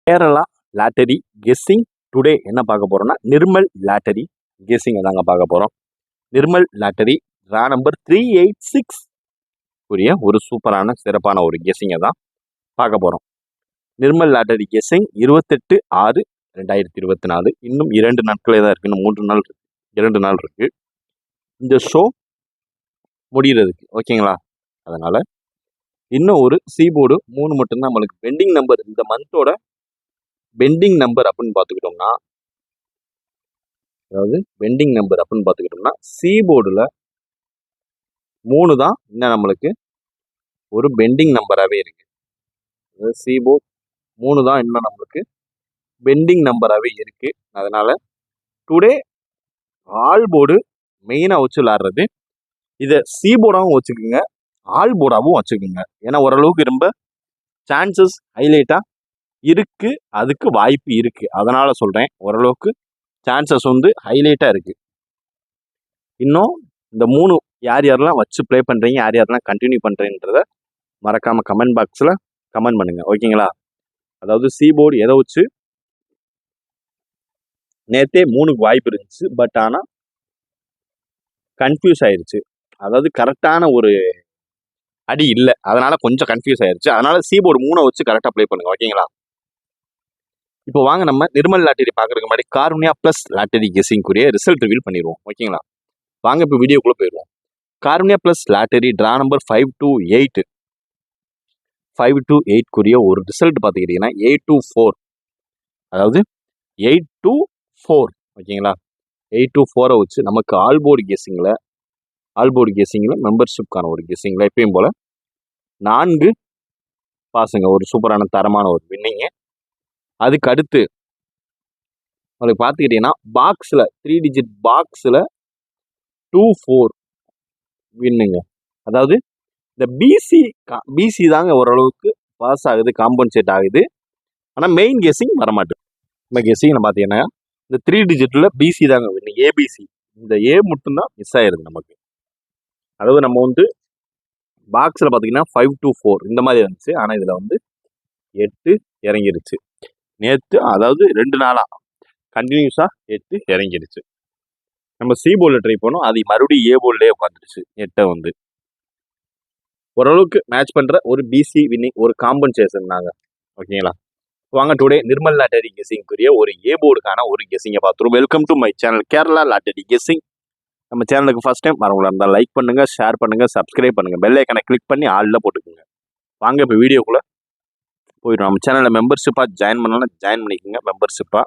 Kerala lottery guessing today என்ன பார்க்க போறோம்னா நிர்மல் லாட்டரி கெஸ்ஸிங் தாங்க பார்க்க போறோம். நிர்மல் லாட்டரி ரா நம்பர் 386 உரிய ஒரு சூப்பரான சிறப்பான ஒரு கெஸ்ஸிங்கை தான் பார்க்க போறோம். நிர்மல் லாட்டரி கெஸ்ஸிங் 28/6/2024 இன்னும் 2 நாட்களே தான் இருக்கு. இன்னும் 3 நாள் இருக்கு, 2 நாள் இருக்கு இந்த ஷோ முடிகிறதுக்கு. ஓகேங்களா? அதனால இன்னும் ஒரு சீபோர்டு 3 மட்டும்தான் நம்மளுக்கு பெண்டிங் நம்பர். இந்த மந்தோட பெண்டிங் நம்பர் அப்படின்னு பார்த்துக்கிட்டோம்னா, அதாவது பெண்டிங் நம்பர் அப்படின்னு பார்த்துக்கிட்டோம்னா சி போர்டில் 3 தான் இன்னும் நம்மளுக்கு ஒரு பெண்டிங் நம்பராகவே இருக்கு. அதாவது சி போர்டு 3 தான் இன்னும் நம்மளுக்கு பெண்டிங் நம்பராகவே இருக்கு. அதனால டுடே ஆல் போர்டு மெயினாக வச்சு விளாடுறது. இதை சி போர்டாகவும் வச்சுக்கோங்க, ஆல் போர்டாகவும் வச்சுக்கோங்க. ஏன்னா ஓரளவுக்கு ரொம்ப சான்சஸ் ஹைலைட்டாக இருக்கு, அதுக்கு வாய்ப்பு இருக்கு. அதனால சொல்றேன், ஓரளவுக்கு சான்சஸ் வந்து ஹைலைட்டாக இருக்கு. இன்னும் இந்த 3 யார் யாரெல்லாம் வச்சு ப்ளே பண்ணுறீங்க, யார் யாரெல்லாம் கண்டினியூ பண்ணுறீன்றத மறக்காமல் கமெண்ட் பாக்ஸில் கமெண்ட் பண்ணுங்கள். ஓகேங்களா? அதாவது சி போர்டு எதை வச்சு நேற்றே 3க்கு வாய்ப்பு இருந்துச்சு, பட் ஆனால் கன்ஃபியூஸ் ஆயிடுச்சு. அதாவது கரெக்டான ஒரு அடி இல்லை, அதனால கொஞ்சம் கன்ஃபியூஸ் ஆயிடுச்சு. அதனால சி போர்டு 3 வச்சு கரெக்டாக ப்ளே பண்ணுங்க. ஓகேங்களா? இப்போ வாங்க நம்ம நிர்மல் லாட்டரி பார்க்கறதுக்கு முன்னாடி கார்னியா ப்ளஸ் லாட்டரி கெஸ்ஸிங்குரிய ரிசல்ட் ரிவீல் பண்ணிடுவோம். ஓகேங்களா? வாங்க இப்போ வீடியோக்குள்ளே போயிடுவோம். Karunya plus lottery draw number 528 ஒரு ரிசல்ட் பார்த்துக்கிட்டிங்கன்னா 824. அதாவது 824. ஓகேங்களா? 824 வச்சு நமக்கு ஆல் போர்டு கெஸ்ஸிங்கில் மெம்பர்ஷிப்கான ஒரு கெஸ்ஸிங்கில் எப்பயும் போல் 4 பாசுங்க. ஒரு சூப்பரான தரமான ஒரு வின்னிங்கு. அதுக்கு அடுத்து உங்களுக்கு பார்த்துக்கிட்டிங்கன்னா பாக்ஸில் 3 டிஜிட் பாக்ஸில் 24 வின்னுங்க. அதாவது இந்த பிசி தாங்க ஓரளவுக்கு பாஸ் ஆகுது, காம்பன்சேட் ஆகுது. ஆனால் மெயின் கெஸ்ஸிங் வரமாட்டேன். நம்ம கெஸ்ஸிங்கில் பார்த்தீங்கன்னா இந்த 3 டிஜிட்டில் பிசி தாங்க வின்னிங், ஏபிசி. இந்த ஏ மட்டும்தான் மிஸ் ஆயிடுது நமக்கு. அதாவது நம்ம வந்து பாக்ஸில் பார்த்தீங்கன்னா 524 இந்த மாதிரி இருந்துச்சு. ஆனால் இதில் வந்து 8 இறங்கிருச்சு நேற்று. அதாவது 2 நாளாக கண்டினியூஸாக 8 இறங்கிருச்சு. நம்ம சி போர்டில் ட்ரை பண்ணோம், அது மறுபடியும் ஏ போர்டிலே உட்காந்துருச்சு. 8 வந்து ஓரளவுக்கு மேட்ச் பண்ணுற ஒரு பிசி வின்னிங், ஒரு காம்பன்சேஷன் தாங்க. ஓகேங்களா? வாங்க டுடே நிர்மல் லாட்டரி கெஸ்ஸிங்குரிய ஒரு ஏ போர்டுக்கான ஒரு கெஸ்ஸிங்கை பார்த்துருவோம். Welcome to my channel Kerala lottery guessing. நம்ம சேனலுக்கு ஃபஸ்ட் டைம் வரவங்களா இருந்தால் லைக் பண்ணுங்கள், ஷேர் பண்ணுங்கள், சப்ஸ்கிரைப் பண்ணுங்கள், பெல் ஐக்கனை கிளிக் பண்ணி ஆளில் போட்டுக்கோங்க. வாங்க இப்போ வீடியோக்குள்ளே போயிடும். நம்ம சேனலில் மெம்பர்ஷிப்பாக ஜாயின் பண்ணலாம், ஜாயின் பண்ணிக்கோங்க. மெம்பர்ஷிப்பாக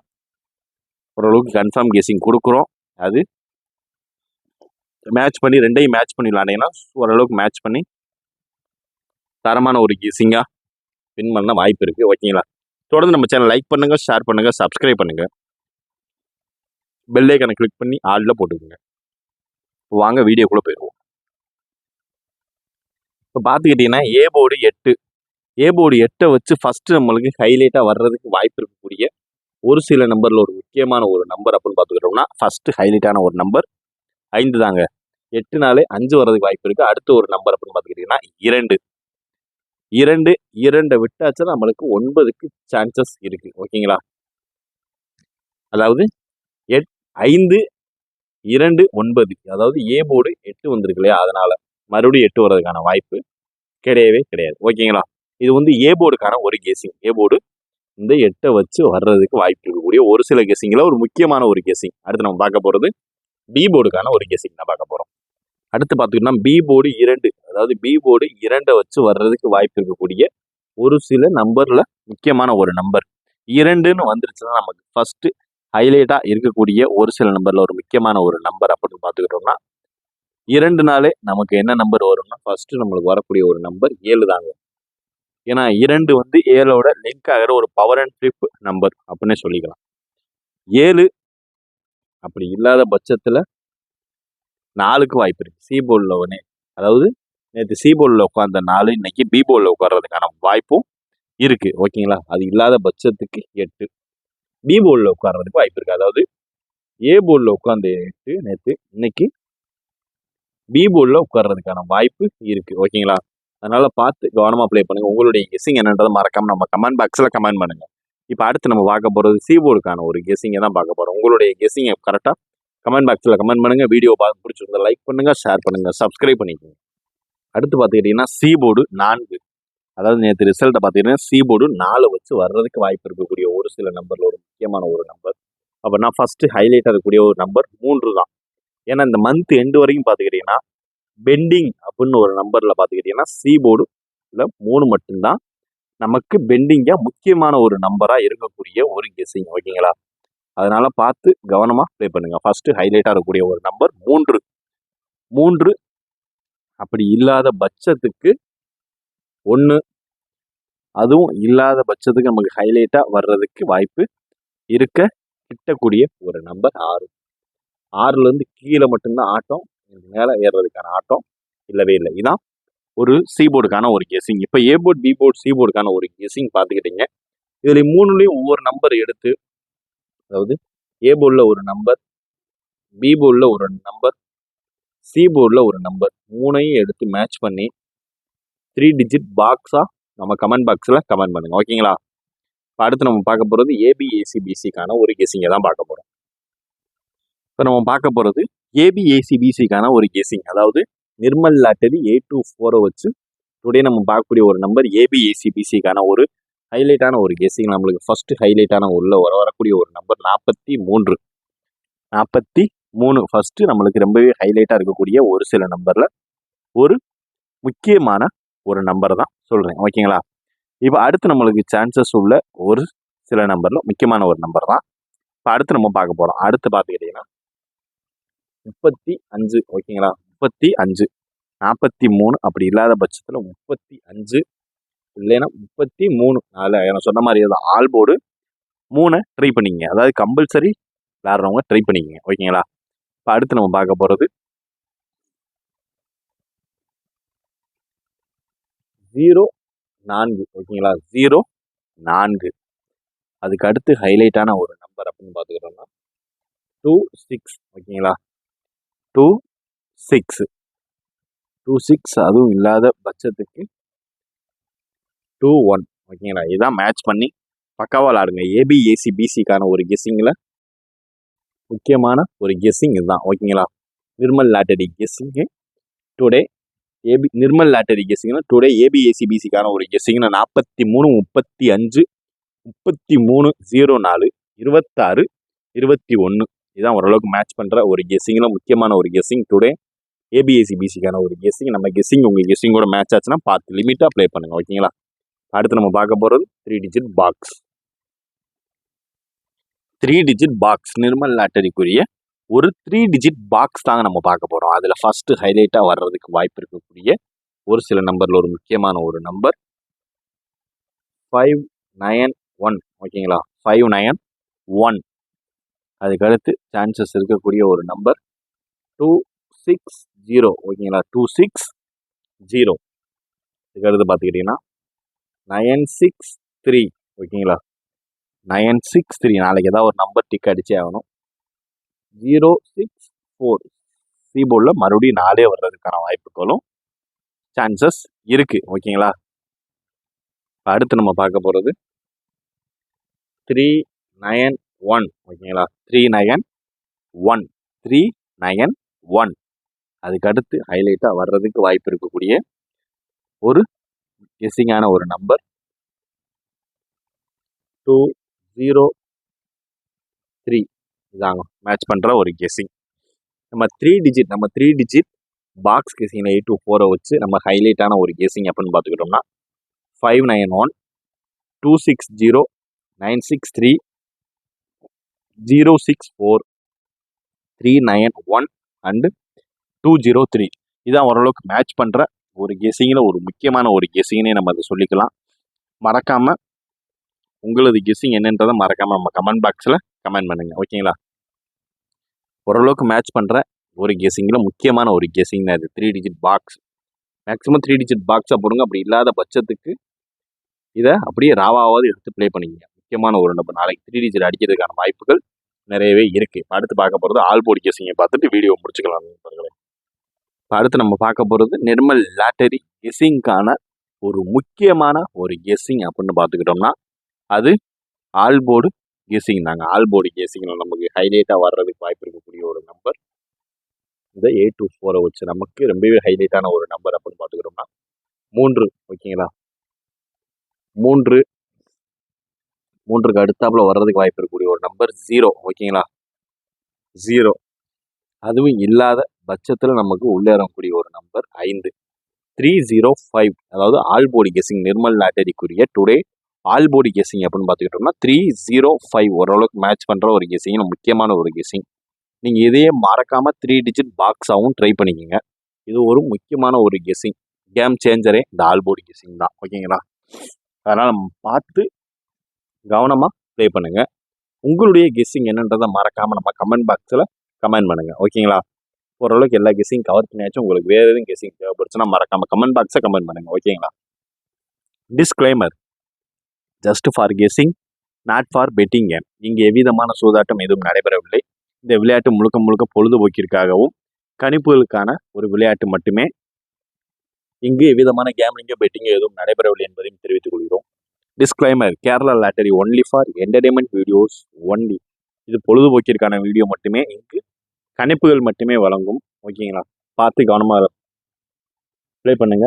ஓரளவுக்கு கன்ஃபார்ம் கெஸ்ஸிங் கொடுக்குறோம். அது மேட்ச் பண்ணி ரெண்டையும் மேட்ச் பண்ணி விளாண்டிங்கன்னா ஓரளவுக்கு மேட்ச் பண்ணி தரமான ஒரு கெஸ்ஸிங்காக வின் பண்ண வாய்ப்பு இருக்குது. ஓகேங்களா? தொடர்ந்து நம்ம சேனல் லைக் பண்ணுங்கள், ஷேர் பண்ணுங்கள், சப்ஸ்கிரைப் பண்ணுங்கள், பெல் ஐக்கனை கிளிக் பண்ணி ஆளில் போட்டுக்கோங்க. வாங்க வீடியோக்குள்ளே போயிடுவோம். இப்போ பார்த்துக்கிட்டிங்கன்னா ஏ போர்டு 8 வச்சு ஃபஸ்ட்டு நம்மளுக்கு ஹைலைட்டாக வர்றதுக்கு வாய்ப்பு இருக்கக்கூடிய ஒரு சில நம்பரில் ஒரு முக்கியமான ஒரு நம்பர் அப்படின்னு பார்த்துக்கிட்டோம்னா ஃபஸ்ட்டு ஹைலைட்டான ஒரு நம்பர் 5 தாங்க. 8 5 வர்றதுக்கு வாய்ப்பு இருக்குது. அடுத்த ஒரு நம்பர் அப்படின்னு பார்த்துக்கிட்டிங்கன்னா 2 விட்டாச்சுன்னா நம்மளுக்கு 9க்கு சான்சஸ் இருக்குது. ஓகேங்களா? அதாவது 5 2 9, அதாவது ஏ போர்டு 8 வந்திருக்கு இல்லையா, அதனால மறுபடியும் 8 வர்றதுக்கான வாய்ப்பு கிடையவே கிடையாது. ஓகேங்களா? இது வந்து ஏ போர்டுக்கான ஒரு கெஸ்ஸிங். ஏ போர்டு இந்த 8 வச்சு வர்றதுக்கு வாய்ப்பு இருக்கக்கூடிய ஒரு சில கெஸ்ஸிங்கில் ஒரு முக்கியமான ஒரு கெஸ்ஸிங். அடுத்து நம்ம பார்க்க போகிறது பி போர்டுக்கான ஒரு கெஸ்ஸிங் தான் பார்க்க போகிறோம். அடுத்து பார்த்துக்கிட்டோம்னா பி போர்டு 2, அதாவது பி போர்டு 2 வச்சு வர்றதுக்கு வாய்ப்பு இருக்கக்கூடிய ஒரு சில நம்பரில் முக்கியமான ஒரு நம்பர் 2ன்னு வந்துருச்சுன்னா நமக்கு ஃபஸ்ட்டு ஹைலைட்டாக இருக்கக்கூடிய ஒரு சில நம்பரில் ஒரு முக்கியமான ஒரு நம்பர் அப்படின்னு பார்த்துக்கிட்டோம்னா 2 நமக்கு என்ன நம்பர் வரும்னா ஃபஸ்ட்டு நம்மளுக்கு வரக்கூடிய ஒரு நம்பர் 7 தாங்க. ஏன்னா 2 வந்து 7ஓட லிங்க் ஆகிற ஒரு பவர் அண்ட் ஃபிளிப் நம்பர் அப்படின்னு சொல்லிக்கலாம். 7 அப்படி இல்லாத பட்சத்தில் 4க்கு வாய்ப்பு இருக்குது. சி போர்டில் ஒன்று, அதாவது நேற்று சி போர்டில் உட்காந்த 4 இன்னைக்கு பி போர்டில் உட்கார்றதுக்கான வாய்ப்பும் இருக்குது. ஓகேங்களா? அது இல்லாத பட்சத்துக்கு 8 பி போர்டில் உட்கார்றதுக்கு வாய்ப்பு இருக்குது. அதாவது ஏ போர்டில் உட்காந்து 8 நேற்று, இன்னைக்கு பி போர்டில் உட்கார்றதுக்கான வாய்ப்பு இருக்குது. ஓகேங்களா? அதனால் பார்த்து கவனமாக ப்ளே பண்ணுங்கள். உங்களுடைய கெஸ்ஸிங் என்னன்றதை மறக்காமல் நம்ம கமெண்ட் பாக்ஸில் கமெண்ட் பண்ணுங்கள். இப்போ அடுத்து நம்ம பார்க்க போகிறது சி போர்டுக்கான ஒரு கெஸ்ஸிங்கை தான் பார்க்க போகிறோம். உங்களுடைய கெஸ்ஸிங்கை கரெக்டாக கமெண்ட் பாக்ஸில் கமெண்ட் பண்ணுங்கள். வீடியோ பார்த்து பிடிச்சிருந்தா லைக் பண்ணுங்கள், ஷேர் பண்ணுங்கள், சப்ஸ்கிரைப் பண்ணிக்கோங்க. அடுத்து பார்த்துக்கிட்டிங்கன்னா சி போர்டு 4, அதாவது நேற்று ரிசல்ட்டை பார்த்துக்கிட்டிங்கன்னா சி போர்டு 4 வச்சு வர்றதுக்கு வாய்ப்பு இருக்கக்கூடிய ஒரு சில நம்பரில் ஒரு முக்கியமான ஒரு நம்பர். அப்படின்னா ஃபஸ்ட்டு ஹைலைட்டாக இருக்கக்கூடிய ஒரு நம்பர் 3 தான். ஏன்னா இந்த மந்த் எண்டு வரைக்கும் பார்த்துக்கிட்டிங்கன்னா பெண்டிங் அப்படின்னு ஒரு நம்பரில் பார்த்துக்கிட்டிங்கன்னா சி போர்டுல 3 மட்டும்தான் நமக்கு பெண்டிங்காக முக்கியமான ஒரு நம்பராக இருக்கக்கூடிய ஒரு கெஸ்ஸிங். ஓகேங்களா? அதனால பார்த்து கவனமாக ப்ளே பண்ணுங்கள். ஃபஸ்ட்டு ஹைலைட்டாக இருக்கக்கூடிய ஒரு நம்பர் 3 அப்படி இல்லாத பட்சத்துக்கு 1, அதுவும் இல்லாத பட்சத்துக்கு நமக்கு ஹைலைட்டாக வர்றதுக்கு வாய்ப்பு இருக்க கிட்டக்கூடிய ஒரு நம்பர் 6. 6லேருந்து கீழே மட்டும்தான் ஆட்டம், மேலே ஏறுறதுக்கான ஆட்டம் இல்லவே இல்லை. இதான் ஒரு சி போர்டுக்கான ஒரு கெஸ்ஸிங். இப்போ A board, B board, C போர்டுக்கான ஒரு கெஸ்ஸிங் பார்த்துக்கிட்டீங்க. இதில் 3லையும் ஒவ்வொரு நம்பர் எடுத்து, அதாவது ஏ போர்டில் ஒரு நம்பர், பி போர்டில் ஒரு நம்பர், சி போர்டில் ஒரு நம்பர், 3ஐயும் எடுத்து மேட்ச் பண்ணி 3 டிஜிட் பாக்ஸாக நம்ம கமெண்ட் பாக்ஸில் கமெண்ட் பண்ணுங்கள். ஓகேங்களா? இப்போ அடுத்து நம்ம பார்க்க போகிறது ஏபிஏசிபிசிக்கான ஒரு கெஸ்ஸிங்கை தான் பார்க்க போகிறோம். இப்போ நம்ம பார்க்க போகிறது ஏபிஏசிபிசிக்கான ஒரு கெஸ்ஸிங், அதாவது நிர்மல் லாட்டரி 8 to 4 வச்சு டுடே நம்ம பார்க்கக்கூடிய ஒரு நம்பர் ஏபிஏசிபிசிக்கான ஒரு ஹைலைட்டான ஒரு கெஸ்ஸிங். நம்மளுக்கு ஃபஸ்ட்டு ஹைலைட்டான உள்ள வரக்கூடிய ஒரு நம்பர் 43 ஃபஸ்ட்டு நம்மளுக்கு ரொம்பவே ஹைலைட்டாக இருக்கக்கூடிய ஒரு சில நம்பரில் ஒரு முக்கியமான ஒரு நம்பரை தான் சொல்கிறேன். ஓகேங்களா? இப்போ அடுத்து நம்மளுக்கு சான்சஸ் உள்ள ஒரு சில நம்பரில் முக்கியமான ஒரு நம்பர் தான் இப்போ அடுத்து நம்ம பார்க்க போகிறோம். அடுத்து பார்த்துக்கிட்டிங்கன்னா 35. ஓகேங்களா? 35, 43 அப்படி இல்லாத பட்சத்தில் 35 இல்லைன்னா 33. அதில் நான் சொன்ன மாதிரி தான் ஆல் போர்டு 3 ட்ரை பண்ணிக்கங்க. அதாவது கம்பல்சரி விளாட்றவங்க ட்ரை பண்ணிக்கங்க. ஓகேங்களா? இப்போ அடுத்து நம்ம பார்க்க போகிறது 04. ஓகேங்களா? 04. அதுக்கு அடுத்து ஹைலைட்டான ஒரு நம்பர் அப்படின்னு பார்த்துக்கிட்டோம்னா 26. ஓகேங்களா? 26 அதுவும் இல்லாத பட்சத்துக்கு 21. ஓகேங்களா? இதான் மேட்ச் பண்ணி பக்காவாக விளாடுங்க. ஏபிஏசிபிசிக்கான ஒரு கெஸ்ஸிங்கில் முக்கியமான ஒரு கெஸ்ஸிங் இதுதான். ஓகேங்களா? நிர்மல் லாட்டரி கெஸ்ஸிங்கு டுடே நிர்மல் லாட்டரி கெஸ்ஸிங்னா டுடே ஏபிஏசிபிசிக்கான ஒரு கெஸ்ஸிங்னா 43, 35, 33, 04, 26, 21. இதுதான் ஓரளவுக்கு மேட்ச் பண்ணுற ஒரு கெஸ்ஸிங்கில் முக்கியமான ஒரு கெஸ்ஸிங் டுடே ஏபிஏசிபிசிக்கான ஒரு கெஸ்ஸிங். நம்ம கெஸ்ஸிங் உங்கள் கெஸ்ஸிங்கோட மேட்ச் ஆச்சுன்னா பார்த்து லிமிட்டாக ப்ளே பண்ணுங்கள். ஓகேங்களா? அடுத்து நம்ம பார்க்க போகிறது 3 digit box. 3 digit box Nirmal லாட்டரிக்குரிய ஒரு 3 டிஜிட் பாக்ஸ் தாங்க நம்ம பார்க்க போகிறோம். அதில் ஃபஸ்ட்டு ஹைலைட்டாக வர்றதுக்கு வாய்ப்பு இருக்கக்கூடிய ஒரு சில நம்பரில் ஒரு முக்கியமான ஒரு நம்பர் 591. ஓகேங்களா? 591. அதுக்கடுத்து சான்சஸ் இருக்கக்கூடிய ஒரு நம்பர் 260. ஓகேங்களா? 260. இதுக்கடுத்து பார்த்துக்கிட்டிங்கன்னா 963. ஓகேங்களா? 963. நாளைக்கு ஏதாவது ஒரு நம்பர் டிக் அடிச்சே ஆகணும். 064. சி போர்டில் மறுபடியும் 4 வர்றதுக்கான வாய்ப்புகளும் சான்சஸ் இருக்குது. ஓகேங்களா? அடுத்து நம்ம பார்க்க போகிறது 391. ஓகேங்களா? 391. 391. அதுக்கு அடுத்து ஹைலைட்டாக வர்றதுக்கு வாய்ப்பு இருக்கக்கூடிய ஒரு கெஸ்ஸிங்கான ஒரு நம்பர் 203. இதாங்க மேட்ச் பண்ணுற ஒரு கெஸ்ஸிங். நம்ம 3 டிஜிட் பாக்ஸ் கெஸ்ஸிங் 8 to 4 வச்சு நம்ம ஹைலைட்டான ஒரு கெஸ்ஸிங் அப்படின்னு பார்த்துக்கிட்டோம்னா 591, 260, 963, 064, 391 அண்டு 203. இதான் ஓரளவுக்கு மேட்ச் பண்ணுற ஒரு கெஸ்ஸிங்கில் ஒரு முக்கியமான ஒரு கெஸ்ஸிங்னே நம்ம அதை சொல்லிக்கலாம். மறக்காமல் உங்களது கெஸ்ஸிங் என்னன்றதை மறக்காமல் நம்ம கமெண்ட் பாக்ஸில் கமெண்ட் பண்ணுங்கள். ஓகேங்களா? ஓரளவுக்கு மேட்ச் பண்ணுற ஒரு கெஸ்ஸிங்கில் முக்கியமான ஒரு கெஸ்ஸிங் தான் இது 3 டிஜிட் பாக்ஸ். மேக்ஸிமம் 3 டிஜிட் பாக்ஸாக போடுங்க. அப்படி இல்லாத பட்சத்துக்கு இதை அப்படியே ராவாவது எடுத்து ப்ளே பண்ணிக்கங்க. முக்கியமான ஒரு நம்பர். நாளைக்கு 3 டிஜிட் அடிக்கிறதுக்கான வாய்ப்புகள் நிறையவே இருக்குது. அடுத்து பார்க்க போகிறது ஆல் போர்டு கெஸ்ஸிங்கை பார்த்துட்டு வீடியோ முடிச்சுக்கலாம் நண்பர்களே. அடுத்து நம்ம பார்க்க போகிறது நிர்மல் லாட்டரி கெஸ்ஸிங்கான ஒரு முக்கியமான ஒரு கெஸ்ஸிங் அப்படின்னு பார்த்துக்கிட்டோம்னா அது ஆல் போர்டு கெஸிங் தாங்க. ஆல் போர்டு கெஸிங்கில் நமக்கு ஹைலைட்டாக வர்றதுக்கு வாய்ப்பு இருக்கக்கூடிய ஒரு நம்பர் இந்த 824 வச்சு நமக்கு ரொம்பவே ஹைலைட்டான ஒரு நம்பர் அப்படின்னு பார்த்துக்கிட்டோம்னா 3 ஓகேங்களா. 3க்கு அடுத்தாப்புல வர்றதுக்கு வாய்ப்பு இருக்கக்கூடிய ஒரு நம்பர் 0 ஓகேங்களா. 0 அதுவும் இல்லாத பட்சத்தில் நமக்கு உள்ளேறக்கூடிய ஒரு நம்பர் 5 305 அதாவது ஆல் போர்டு கெஸிங் நிர்மல் லாட்டரிக்குரிய டுடே ஆல் போர்டு கெஸிங் அப்படின்னு பார்த்துக்கிட்டோம்னா 305 ஓரளவுக்கு மேட்ச் பண்ணுற ஒரு கெஸிங், முக்கியமான ஒரு கெஸிங். நீங்கள் இதையே மறக்காமல் 3 டிஜிட் பாக்ஸாகவும் ட்ரை பண்ணிக்கோங்க. இது ஒரு முக்கியமான ஒரு கெஸிங், கேம் சேஞ்சரே இந்த ஆல் போர்டு கெஸிங் தான் ஓகேங்களா. அதனால் நம்ம பார்த்து கவனமாக ப்ளே பண்ணுங்கள். உங்களுடைய கெஸ்ஸிங் என்னன்றதை மறக்காமல் நம்ம கமெண்ட் பாக்ஸில் கமெண்ட் பண்ணுங்கள் ஓகேங்களா. ஓரளவுக்கு எல்லா கெஸ்ஸிங் கவர் பண்ணியாச்சும். உங்களுக்கு வேறு எதுவும் கெஸ்ஸிங் தேவைப்படுச்சுன்னா மறக்காமல் கமெண்ட் பாக்ஸை கமெண்ட் பண்ணுங்கள் ஓகேங்களா. Disclaimer, just for guessing not for betting game. இங்கே எவ்விதமான சூதாட்டம் எதுவும் நடைபெறவில்லை. இந்த விளையாட்டு முழுக்க முழுக்க பொழுதுபோக்கிற்காகவும் கணிப்புகளுக்கான ஒரு விளையாட்டு மட்டுமே. இங்கு எவ்விதமான கேமிங்கோ பெட்டிங்கோ எதுவும் நடைபெறவில்லை என்பதையும் தெரிவித்துக் கொள்கிறோம். Disclaimer, Kerala lottery only for entertainment videos only. இது பொழுதுபோக்கிற்கான வீடியோ மட்டுமே. இங்கு கணிப்புகள் மட்டுமே வழங்கும் ஓகேங்களா. பார்த்து கவனமாக ப்ளே பண்ணுங்க.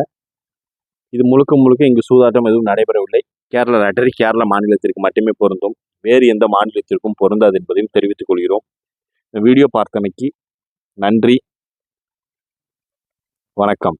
இது முழுக்க முழுக்க இங்கு சூதாட்டம் எதுவும் நடைபெறவில்லை. கேரளா லாட்டரி கேரளா மாநிலத்திற்கு மட்டுமே பொருந்தும், வேறு எந்த மாநிலத்திற்கும் பொருந்தாது என்பதையும் தெரிவித்துக் கொள்கிறோம். இந்த வீடியோ பார்த்தமைக்கு நன்றி, வணக்கம்.